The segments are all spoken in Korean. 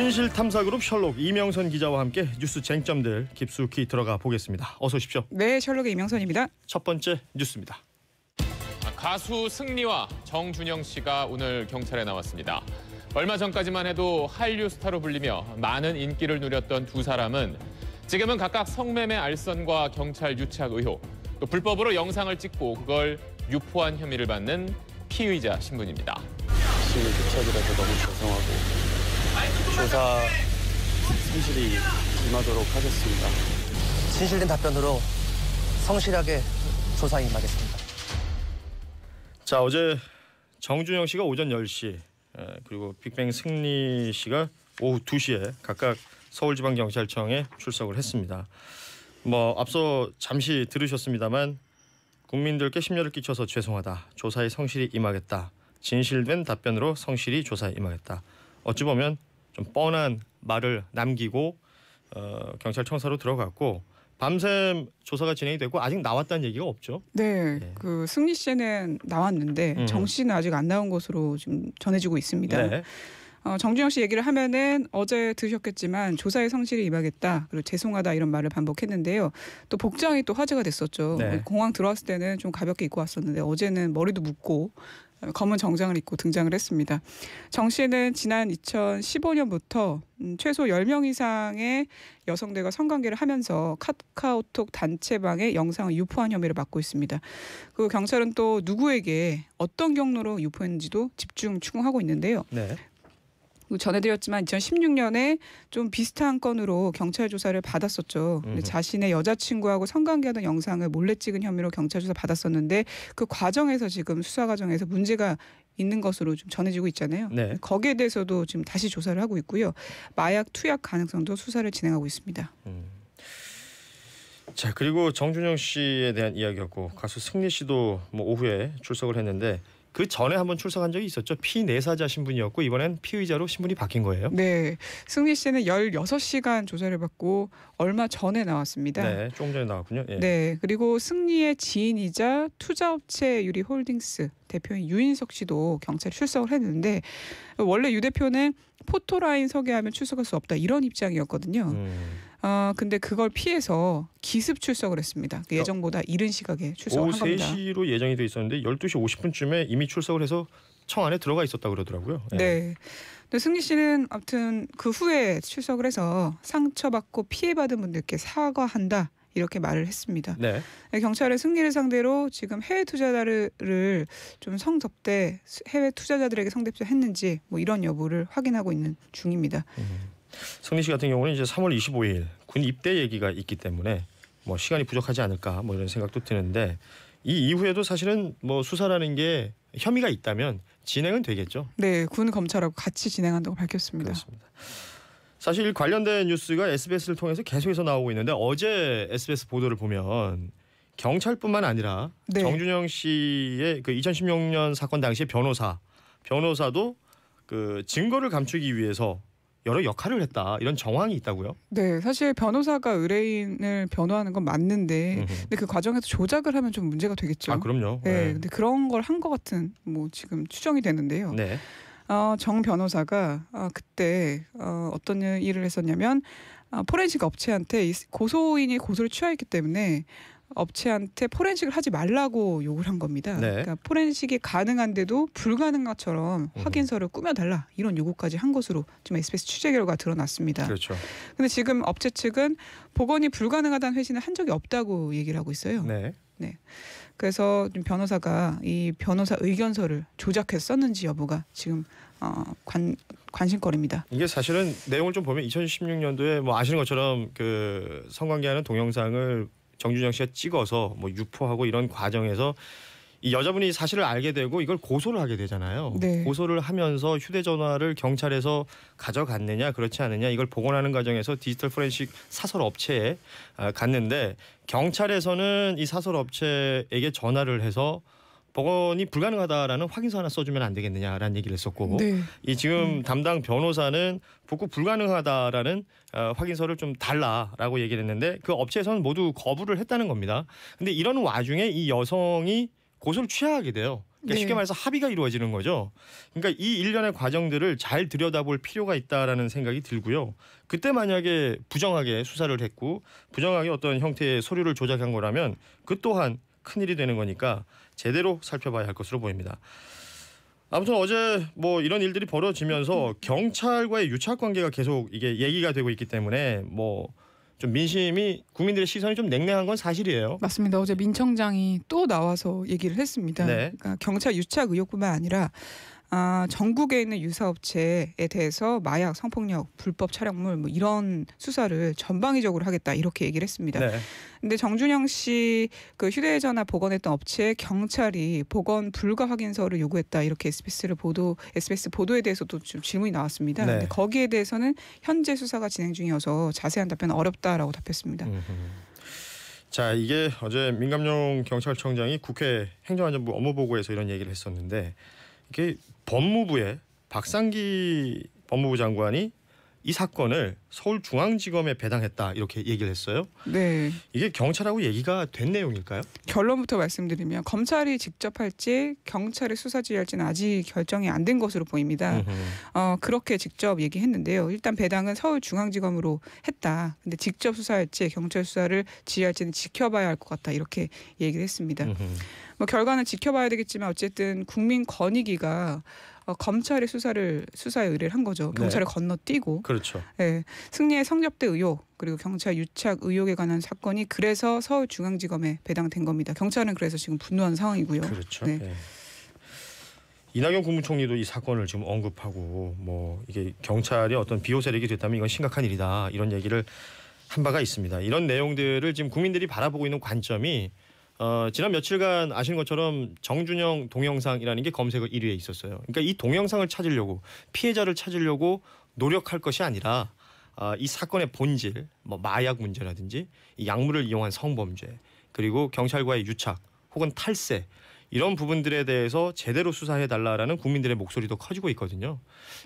진실탐사그룹 셜록 이명선 기자와 함께 뉴스 쟁점들 깊숙이 들어가 보겠습니다. 어서 오십시오. 네, 셜록의 이명선입니다. 첫 번째 뉴스입니다. 가수 승리와 정준영 씨가 오늘 경찰에 나왔습니다. 얼마 전까지만 해도 한류 스타로 불리며 많은 인기를 누렸던 두 사람은 지금은 각각 성매매 알선과 경찰 유착 의혹, 또 불법으로 영상을 찍고 그걸 유포한 혐의를 받는 피의자 신분입니다. 유착이라서 너무 죄송하고 조사 성실히 임하도록 하겠습니다. 진실된 답변으로 성실하게 조사에 임하겠습니다. 자, 어제 정준영 씨가 오전 10시 그리고 빅뱅 승리 씨가 오후 2시에 각각 서울지방경찰청에 출석을 했습니다. 앞서 잠시 들으셨습니다만 국민들께 심려를 끼쳐서 죄송하다. 조사에 성실히 임하겠다. 진실된 답변으로 성실히 조사에 임하겠다. 어찌 보면 좀 뻔한 말을 남기고 경찰청사로 들어갔고 밤샘 조사가 진행이 되고 아직 나왔다는 얘기가 없죠. 네, 네. 그 승리 씨는 나왔는데 정 씨는 아직 안 나온 것으로 지금 전해지고 있습니다. 네. 정준영 씨 얘기를 하면은 어제 들으셨겠지만 조사에 성실히 임하겠다. 그리고 죄송하다 이런 말을 반복했는데요. 또 복장이 또 화제가 됐었죠. 네. 공항 들어왔을 때는 좀 가볍게 입고 왔었는데 어제는 머리도 묶고 검은 정장을 입고 등장을 했습니다. 정 씨는 지난 2015년부터 최소 10명 이상의 여성들과 성관계를 하면서 카카오톡 단체방에 영상을 유포한 혐의를 받고 있습니다. 그 경찰은 또 누구에게 어떤 경로로 유포했는지도 집중 추궁하고 있는데요. 네. 전해드렸지만 2016년에 좀 비슷한 건으로 경찰 조사를 받았었죠. 근데 자신의 여자친구하고 성관계하던 영상을 몰래 찍은 혐의로 경찰 조사 받았었는데 그 과정에서 지금 수사 과정에서 문제가 있는 것으로 좀 전해지고 있잖아요. 네. 거기에 대해서도 지금 다시 조사를 하고 있고요. 마약 투약 가능성도 수사를 진행하고 있습니다. 자, 그리고 정준영 씨에 대한 이야기였고 가수 승리 씨도 오후에 출석을 했는데 그 전에 한번 출석한 적이 있었죠. 피내사자 신분이었고 이번엔 피의자로 신분이 바뀐 거예요. 네, 승리 씨는 16시간 조사를 받고 얼마 전에 나왔습니다. 네, 조금 전에 나왔군요. 예. 네, 그리고 승리의 지인이자 투자업체 유리홀딩스 대표인 유인석 씨도 경찰에 출석을 했는데 원래 유 대표는 포토라인 소개하면 출석할 수 없다 이런 입장이었거든요. 근데 그걸 피해서 기습 출석을 했습니다. 예정보다 이른 시각에 출석을 오후 한 겁니다. 3시로 예정이 돼 있었는데 12시 50분쯤에 이미 출석을 해서 청 안에 들어가 있었다고 그러더라고요. 예. 네. 근데 승리 씨는 아무튼 그 후에 출석을 해서 상처받고 피해받은 분들께 사과한다. 이렇게 말을 했습니다. 네. 경찰은 승리를 상대로 지금 해외 투자자를 좀 성접대 해외 투자자들에게 성접대했는지 이런 여부를 확인하고 있는 중입니다. 승리 씨 같은 경우는 이제 3월 25일 군 입대 얘기가 있기 때문에 시간이 부족하지 않을까 이런 생각도 드는데 이 이후에도 사실은 수사라는 게 혐의가 있다면 진행은 되겠죠. 네, 군 검찰하고 같이 진행한다고 밝혔습니다. 그렇습니다. 사실 관련된 뉴스가 SBS를 통해서 계속해서 나오고 있는데 어제 SBS 보도를 보면 경찰뿐만 아니라 네. 정준영 씨의 그 2016년 사건 당시의 변호사도 그 증거를 감추기 위해서 여러 역할을 했다 이런 정황이 있다고요? 네, 사실 변호사가 의뢰인을 변호하는 건 맞는데 근데 그 과정에서 조작을 하면 좀 문제가 되겠죠. 아, 그럼요. 네, 근데 그런 걸 한 것 같은 지금 추정이 되는데요. 네. 정 변호사가 그때 어떤 일을 했었냐면 포렌식 업체한테 고소인이 고소를 취하했기 때문에 업체한테 포렌식을 하지 말라고 요구를 한 겁니다. 네. 그러니까 포렌식이 가능한데도 불가능한 것처럼 확인서를 꾸며달라 이런 요구까지 한 것으로 지금 SBS 취재 결과가 드러났습니다. 그렇죠. 근데 지금 업체 측은 복원이 불가능하다는 회신을 한 적이 없다고 얘기를 하고 있어요. 네. 네. 그래서 변호사가 이 변호사 의견서를 조작해서 썼는지 여부가 지금 관심거리입니다. 이게 사실은 내용을 좀 보면 2016년도에 아시는 것처럼 그 성관계하는 동영상을 정준영 씨가 찍어서 유포하고 이런 과정에서 이 여자분이 사실을 알게 되고 이걸 고소를 하게 되잖아요. 네. 고소를 하면서 휴대전화를 경찰에서 가져갔느냐 그렇지 않느냐 이걸 복원하는 과정에서 디지털 포렌식 사설 업체에 갔는데 경찰에서는 이 사설 업체에게 전화를 해서 복원이 불가능하다라는 확인서 하나 써주면 안 되겠느냐라는 얘기를 했었고 네. 이 지금 담당 변호사는 복구 불가능하다라는 확인서를 좀 달라라고 얘기를 했는데 그 업체에서는 모두 거부를 했다는 겁니다. 근데 이런 와중에 이 여성이 고소를 취하하게 돼요. 그러니까 네. 쉽게 말해서 합의가 이루어지는 거죠. 그러니까 이 일련의 과정들을 잘 들여다볼 필요가 있다라는 생각이 들고요. 그때 만약에 부정하게 수사를 했고 부정하게 어떤 형태의 서류를 조작한 거라면 그 또한 큰일이 되는 거니까 제대로 살펴봐야 할 것으로 보입니다. 아무튼 어제 뭐 이런 일들이 벌어지면서 경찰과의 유착 관계가 계속 이게 얘기가 되고 있기 때문에 뭐 좀 민심이 국민들의 시선이 좀 냉랭한 건 사실이에요. 맞습니다. 어제 민청장이 또 나와서 얘기를 했습니다. 네. 그러니까 경찰 유착 의혹뿐만 아니라 전국에 있는 유사업체에 대해서 마약, 성폭력, 불법 촬영물 뭐 이런 수사를 전방위적으로 하겠다 이렇게 얘기를 했습니다. 네. 근데 정준영 씨 그 휴대전화 복원했던 업체에 경찰이 복원 불가 확인서를 요구했다 이렇게 SBS 보도에 대해서도 좀 질문이 나왔습니다. 네. 근데 거기에 대해서는 현재 수사가 진행 중이어서 자세한 답변은 어렵다라고 답했습니다. 자, 이게 어제 민감용 경찰청장이 국회 행정안전부 업무보고에서 이런 얘기를 했었는데 이게 법무부의 박상기 법무부 장관이 이 사건을 서울중앙지검에 배당했다 이렇게 얘기를 했어요. 네. 이게 경찰하고 얘기가 된 내용일까요? 결론부터 말씀드리면 검찰이 직접 할지 경찰이 수사 지휘할지는 아직 결정이 안 된 것으로 보입니다. 그렇게 직접 얘기했는데요. 일단 배당은 서울중앙지검으로 했다. 근데 직접 수사할지 경찰 수사를 지휘할지는 지켜봐야 할 것 같다. 이렇게 얘기를 했습니다. 뭐 결과는 지켜봐야 되겠지만 어쨌든 국민권익위가 검찰의 수사에 의뢰를 한 거죠. 경찰을 건너뛰고. 그렇죠. 네, 승리의 성접대 의혹 그리고 경찰 유착 의혹에 관한 사건이 그래서 서울중앙지검에 배당된 겁니다. 경찰은 그래서 지금 분노한 상황이고요. 그렇죠. 네. 네. 이낙연 국무총리도 이 사건을 지금 언급하고 뭐 이게 경찰이 어떤 비호 세력이 됐다면 이건 심각한 일이다 이런 얘기를 한 바가 있습니다. 이런 내용들을 지금 국민들이 바라보고 있는 관점이 지난 며칠간 아시는 것처럼 정준영 동영상이라는 게 검색어 1위에 있었어요. 그러니까 이 동영상을 찾으려고 피해자를 찾으려고 노력할 것이 아니라 이 사건의 본질, 뭐 마약 문제라든지 이 약물을 이용한 성범죄 그리고 경찰과의 유착 혹은 탈세 이런 부분들에 대해서 제대로 수사해달라라는 국민들의 목소리도 커지고 있거든요.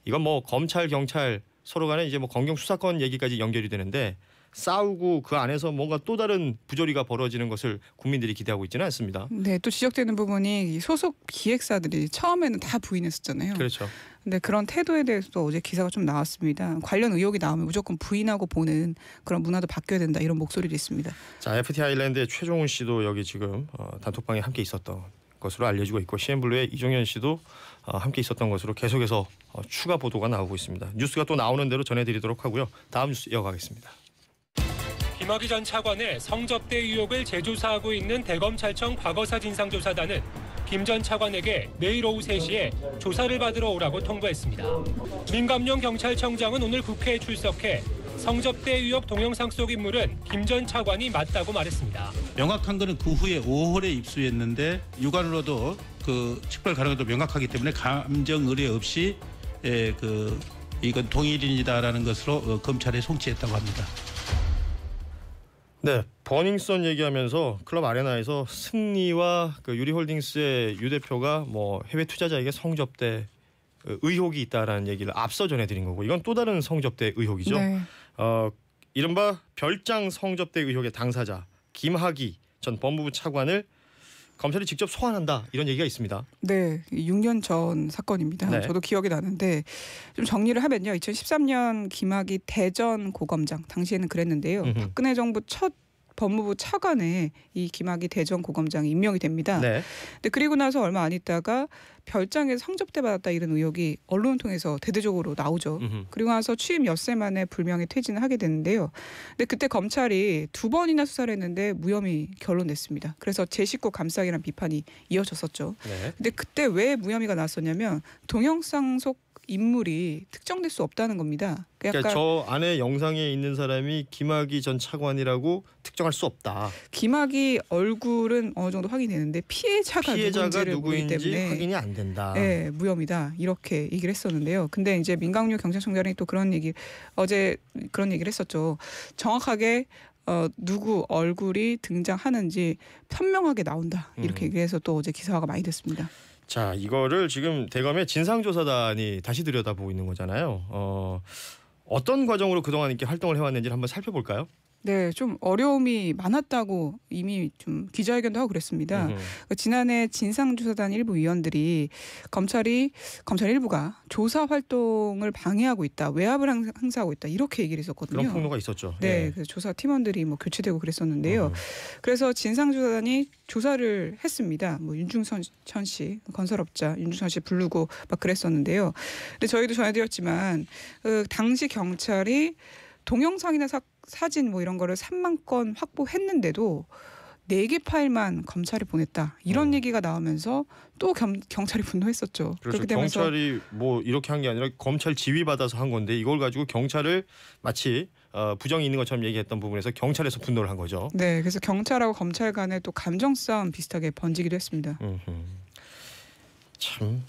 이건 뭐 검찰 경찰 서로 간에 이제 뭐 검경 수사권 얘기까지 연결이 되는데 싸우고 그 안에서 뭔가 또 다른 부조리가 벌어지는 것을 국민들이 기대하고 있지는 않습니다. 네, 또 지적되는 부분이 이 소속 기획사들이 처음에는 다 부인했었잖아요. 그렇죠. 근데 그런 태도에 대해서도 어제 기사가 좀 나왔습니다. 관련 의혹이 나오면 무조건 부인하고 보는 그런 문화도 바뀌어야 된다 이런 목소리도 있습니다. 자, FT 아일랜드의 최종훈 씨도 여기 지금 단톡방에 함께 있었던 것으로 알려지고 있고 CN블루의 이종현 씨도 함께 있었던 것으로 계속해서 추가 보도가 나오고 있습니다. 뉴스가 또 나오는 대로 전해드리도록 하고요. 다음 뉴스 이어가겠습니다. 김학의 전 차관의 성접대 의혹을 재조사하고 있는 대검찰청 과거사 진상조사단은 김 전 차관에게 내일 오후 3시에 조사를 받으러 오라고 통보했습니다. 민감용 경찰청장은 오늘 국회에 출석해 성접대 의혹 동영상 속 인물은 김 전 차관이 맞다고 말했습니다. 명확한 거는 그 후에 5월에 입수했는데 육안으로도 그 식별 가능성도 명확하기 때문에 감정 의뢰 없이 이건 동일인이다라는 것으로 검찰에 송치했다고 합니다. 네, 버닝썬 얘기하면서 클럽 아레나에서 승리와 그 유리홀딩스의 유 대표가 뭐 해외 투자자에게 성접대 의혹이 있다라는 얘기를 앞서 전해드린 거고 이건 또 다른 성접대 의혹이죠. 네. 이른바 별장 성접대 의혹의 당사자 김학의 전 법무부 차관을 검찰이 직접 소환한다 이런 얘기가 있습니다. 네, 6년 전 사건입니다. 네. 저도 기억이 나는데 좀 정리를 하면요. 2013년 김학의 대전 고검장 당시에는 그랬는데요. 박근혜 정부 첫 법무부 차관에 이 김학의 대전 고검장이 임명이 됩니다. 네. 근데 그리고 나서 얼마 안 있다가 별장에서 성접대 받았다 이런 의혹이 언론을 통해서 대대적으로 나오죠. 그리고 나서 취임 엿새 만에 불명예 퇴진을 하게 되는데요. 근데 그때 검찰이 2번이나 수사를 했는데 무혐의 결론냈습니다. 그래서 제 식구 감싸기라는 비판이 이어졌었죠. 네. 근데 그때 왜 무혐의가 나왔었냐면 동영상 속 인물이 특정될 수 없다는 겁니다. 그러니까 저 안에 영상에 있는 사람이 김학의 전 차관이라고 특정할 수 없다. 김학의 얼굴은 어느 정도 확인되는데 피해자가 누군지를 모르기 때문에 확인이 안 된다. 네, 무혐의다 이렇게 얘기를 했었는데요. 근데 이제 민강류 경찰청장이 또 어제 그런 얘기를 했었죠. 정확하게 누구 얼굴이 등장하는지 선명하게 나온다 이렇게 얘기해서 또 어제 기사화가 많이 됐습니다. 자, 이거를 지금 대검의 진상조사단이 다시 들여다보고 있는 거잖아요. 어떤 과정으로 그동안 이렇게 활동을 해왔는지를 한번 살펴볼까요? 네, 좀 어려움이 많았다고 이미 좀 기자회견도 하고 그랬습니다. 지난해 진상조사단 일부 위원들이 검찰 일부가 조사 활동을 방해하고 있다, 외압을 행사하고 있다 이렇게 얘기를 했었거든요. 그런 폭로가 있었죠. 네, 예. 그래서 조사 팀원들이 뭐 교체되고 그랬었는데요. 그래서 진상조사단이 조사를 했습니다. 뭐 윤중천 씨, 건설업자 윤중천 씨 부르고 막 그랬었는데요. 근데 저희도 전해드렸지만 당시 경찰이 동영상이나 사진 뭐 이런 거를 3만 건 확보했는데도 4개 파일만 검찰이 보냈다. 이런 얘기가 나오면서 또 경찰이 분노했었죠. 그렇죠. 그렇게 되면서 경찰이 뭐 이렇게 한 게 아니라 검찰 지휘 받아서 한 건데 이걸 가지고 경찰을 마치 부정이 있는 것처럼 얘기했던 부분에서 경찰에서 분노를 한 거죠. 네, 그래서 경찰하고 검찰 간에 또 감정 싸움 비슷하게 번지기도 했습니다. 참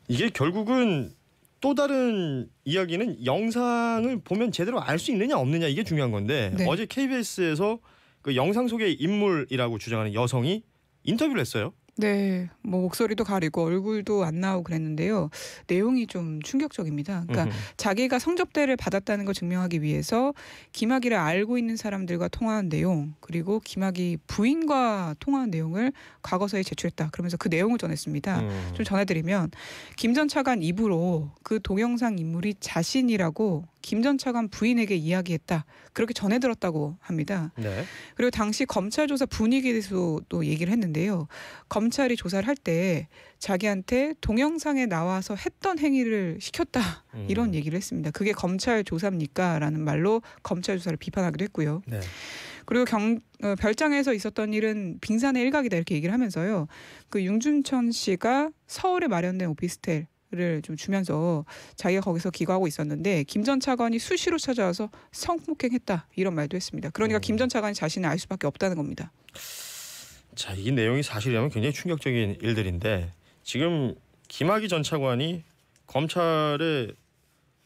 이게 결국은 또 다른 이야기는 영상을 보면 제대로 알 수 있느냐 없느냐 이게 중요한 건데 네. 어제 KBS에서 그 영상 속의 인물이라고 주장하는 여성이 인터뷰를 했어요. 네, 뭐 목소리도 가리고 얼굴도 안 나오고 그랬는데요. 내용이 좀 충격적입니다. 그러니까 자기가 성접대를 받았다는 걸 증명하기 위해서 김학의를 알고 있는 사람들과 통화한 내용, 그리고 김학의 부인과 통화한 내용을 과거서에 제출했다. 그러면서 그 내용을 전했습니다. 좀 전해드리면 김 전 차관 입으로 그 동영상 인물이 자신이라고 김 전 차관 부인에게 이야기했다. 그렇게 전해들었다고 합니다. 네. 그리고 당시 검찰 조사 분위기에 대해서도 얘기를 했는데요. 검찰이 조사를 할 때 자기한테 동영상에 나와서 했던 행위를 시켰다. 이런 얘기를 했습니다. 그게 검찰 조사입니까? 라는 말로 검찰 조사를 비판하기도 했고요. 네. 그리고 별장에서 있었던 일은 빙산의 일각이다 이렇게 얘기를 하면서요. 그 윤중천 씨가 서울에 마련된 오피스텔을 좀 주면서 자기가 거기서 기거하고 있었는데 김 전 차관이 수시로 찾아와서 성폭행했다 이런 말도 했습니다. 그러니까 김 전 차관이 자신을 알 수밖에 없다는 겁니다. 자, 이 내용이 사실이라면 굉장히 충격적인 일들인데 지금 김학의 전 차관이 검찰의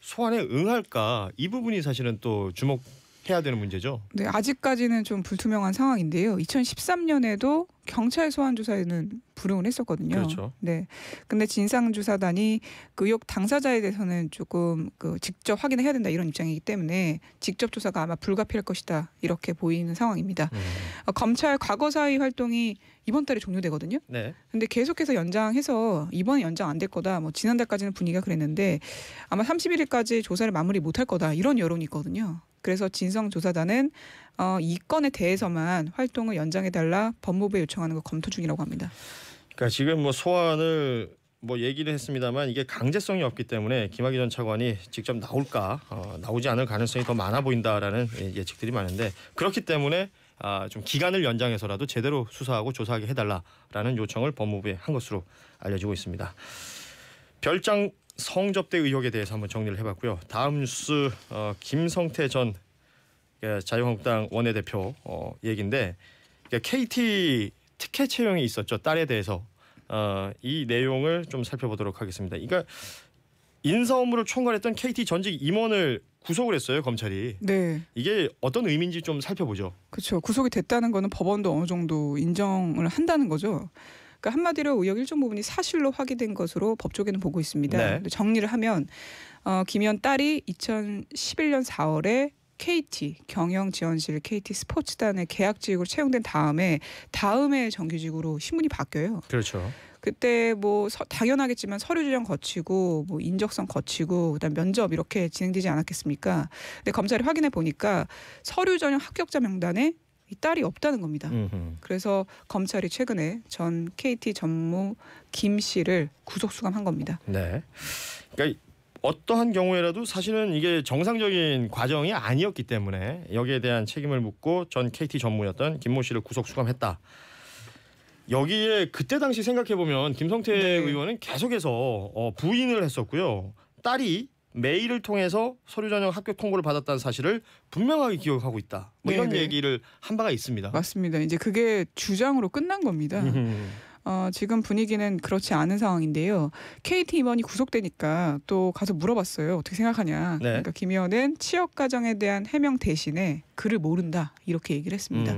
소환에 응할까 이 부분이 사실은 또 주목해야 되는 문제죠. 네, 아직까지는 좀 불투명한 상황인데요. 2013년에도 경찰 소환 조사에는 불응을 했었거든요. 그렇죠. 네. 근데 진상조사단이 그 의혹 당사자에 대해서는 조금 직접 확인을 해야 된다 이런 입장이기 때문에 직접 조사가 아마 불가피할 것이다 이렇게 보이는 상황입니다. 검찰 과거사의 활동이 이번 달에 종료되거든요. 네. 근데 계속해서 연장해서 이번에 연장 안 될 거다. 뭐 지난달까지는 분위기가 그랬는데 아마 31일까지 조사를 마무리 못할 거다 이런 여론이 있거든요. 그래서 진상조사단은 이 건에 대해서만 활동을 연장해달라 법무부에 요청하는 거 검토 중이라고 합니다. 그러니까 지금 뭐 소환을 뭐 얘기를 했습니다만 이게 강제성이 없기 때문에 김학의 전 차관이 직접 나올까 나오지 않을 가능성이 더 많아 보인다라는 예측들이 많은데 그렇기 때문에 좀 기간을 연장해서라도 제대로 수사하고 조사하게 해달라라는 요청을 법무부에 한 것으로 알려지고 있습니다. 별장 성접대 의혹에 대해서 한번 정리를 해봤고요. 다음 뉴스 김성태 전 자유한국당 원내대표 얘기인데 KT 특혜 채용이 있었죠. 딸에 대해서 이 내용을 좀 살펴보도록 하겠습니다. 그러니까 인사 업무를 총괄했던 KT 전직 임원을 구속을 했어요, 검찰이. 네. 이게 어떤 의미인지 좀 살펴보죠. 그렇죠. 구속이 됐다는 거는 법원도 어느 정도 인정을 한다는 거죠. 그러니까 한마디로 의혹 일정 부분이 사실로 확인된 것으로 법조계는 보고 있습니다. 네. 근데 정리를 하면 김 의원 딸이 2011년 4월에 KT 경영지원실 KT 스포츠단의 계약직으로 채용된 다음에 정규직으로 신분이 바뀌어요. 그렇죠. 그때 뭐 당연하겠지만 서류 지정 거치고 뭐 인적성 거치고 그다음 면접 이렇게 진행되지 않았겠습니까? 근데 검찰이 확인해 보니까 서류 전형 합격자 명단에 이 딸이 없다는 겁니다. 그래서 검찰이 최근에 전 KT 전무 김 씨를 구속 수감한 겁니다. 네. 그러니까 어떠한 경우에라도 사실은 이게 정상적인 과정이 아니었기 때문에 여기에 대한 책임을 묻고 전 KT 전무였던 김모 씨를 구속 수감했다. 여기에 그때 당시 생각해 보면 김성태 의원은 계속해서 부인을 했었고요. 딸이 메일을 통해서 서류 전형 합격 통보를 받았다는 사실을 분명하게 기억하고 있다. 뭐 이런 얘기를 한 바가 있습니다. 맞습니다. 이제 그게 주장으로 끝난 겁니다. 지금 분위기는 그렇지 않은 상황인데요. KT 임원이 구속되니까 또 가서 물어봤어요. 어떻게 생각하냐. 그러니까 김 의원은 취업 과정에 대한 해명 대신에 그를 모른다 이렇게 얘기를 했습니다.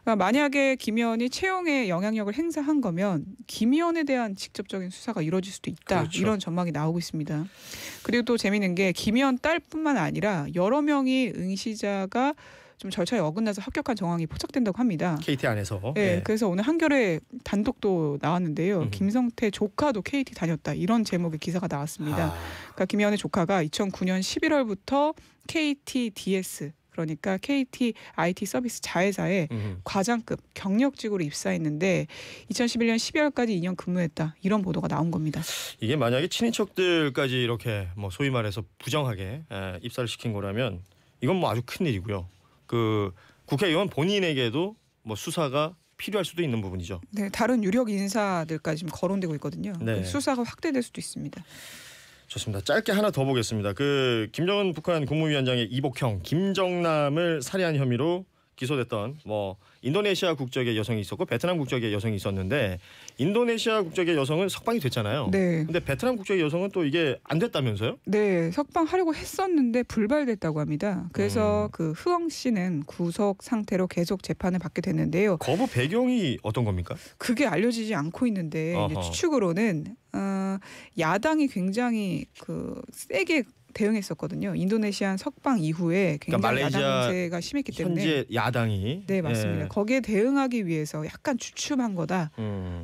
그러니까 만약에 김의원이 채용에 영향력을 행사한 거면 김의원에 대한 직접적인 수사가 이루어질 수도 있다. 그렇죠. 이런 전망이 나오고 있습니다. 그리고 또 재미있는 게 김의원 딸뿐만 아니라 여러 명의 응시자가 좀 절차에 어긋나서 합격한 정황이 포착된다고 합니다. KT 안에서. 네, 그래서 오늘 한겨레 단독도 나왔는데요. 음흠. 김성태 조카도 KT 다녔다. 이런 제목의 기사가 나왔습니다. 그러니까 김의원의 조카가 2009년 11월부터 KT DS 그러니까 KT IT 서비스 자회사에 과장급 경력직으로 입사했는데 2011년 12월까지 2년 근무했다. 이런 보도가 나온 겁니다. 이게 만약에 친인척들까지 이렇게 뭐 소위 말해서 부정하게 입사를 시킨 거라면 이건 뭐 아주 큰 일이고요. 그 국회의원 본인에게도 뭐 수사가 필요할 수도 있는 부분이죠. 네, 다른 유력 인사들까지 지금 거론되고 있거든요. 네. 수사가 확대될 수도 있습니다. 좋습니다. 짧게 하나 더 보겠습니다. 그 김정은 북한 국무위원장의 이복형 김정남을 살해한 혐의로 기소됐던 뭐 인도네시아 국적의 여성이 있었고 베트남 국적의 여성이 있었는데 인도네시아 국적의 여성은 석방이 됐잖아요. 네. 근데 베트남 국적의 여성은 또 이게 안 됐다면서요? 네, 석방하려고 했었는데 불발됐다고 합니다. 그래서 그 흐엉 씨는 구속 상태로 계속 재판을 받게 됐는데요. 거부 배경이 어떤 겁니까? 그게 알려지지 않고 있는데 이제 어허. 추측으로는 야당이 굉장히 그 세게 대응했었거든요. 인도네시안 석방 이후에 굉장히 그러니까 말레이시아 야당 문제가 심했기 때문에 현재 야당이 네 맞습니다. 예. 거기에 대응하기 위해서 약간 주춤한 거다.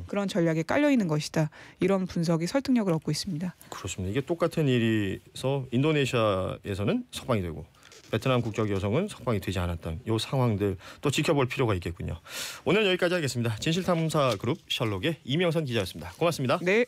그런 전략에 깔려 있는 것이다. 이런 분석이 설득력을 얻고 있습니다. 그렇습니다. 이게 똑같은 일이서 인도네시아에서는 석방이 되고 베트남 국적 여성은 석방이 되지 않았던 이 상황들 또 지켜볼 필요가 있겠군요. 오늘 여기까지 하겠습니다. 진실탐사그룹 셜록의 이명선 기자였습니다. 고맙습니다. 네.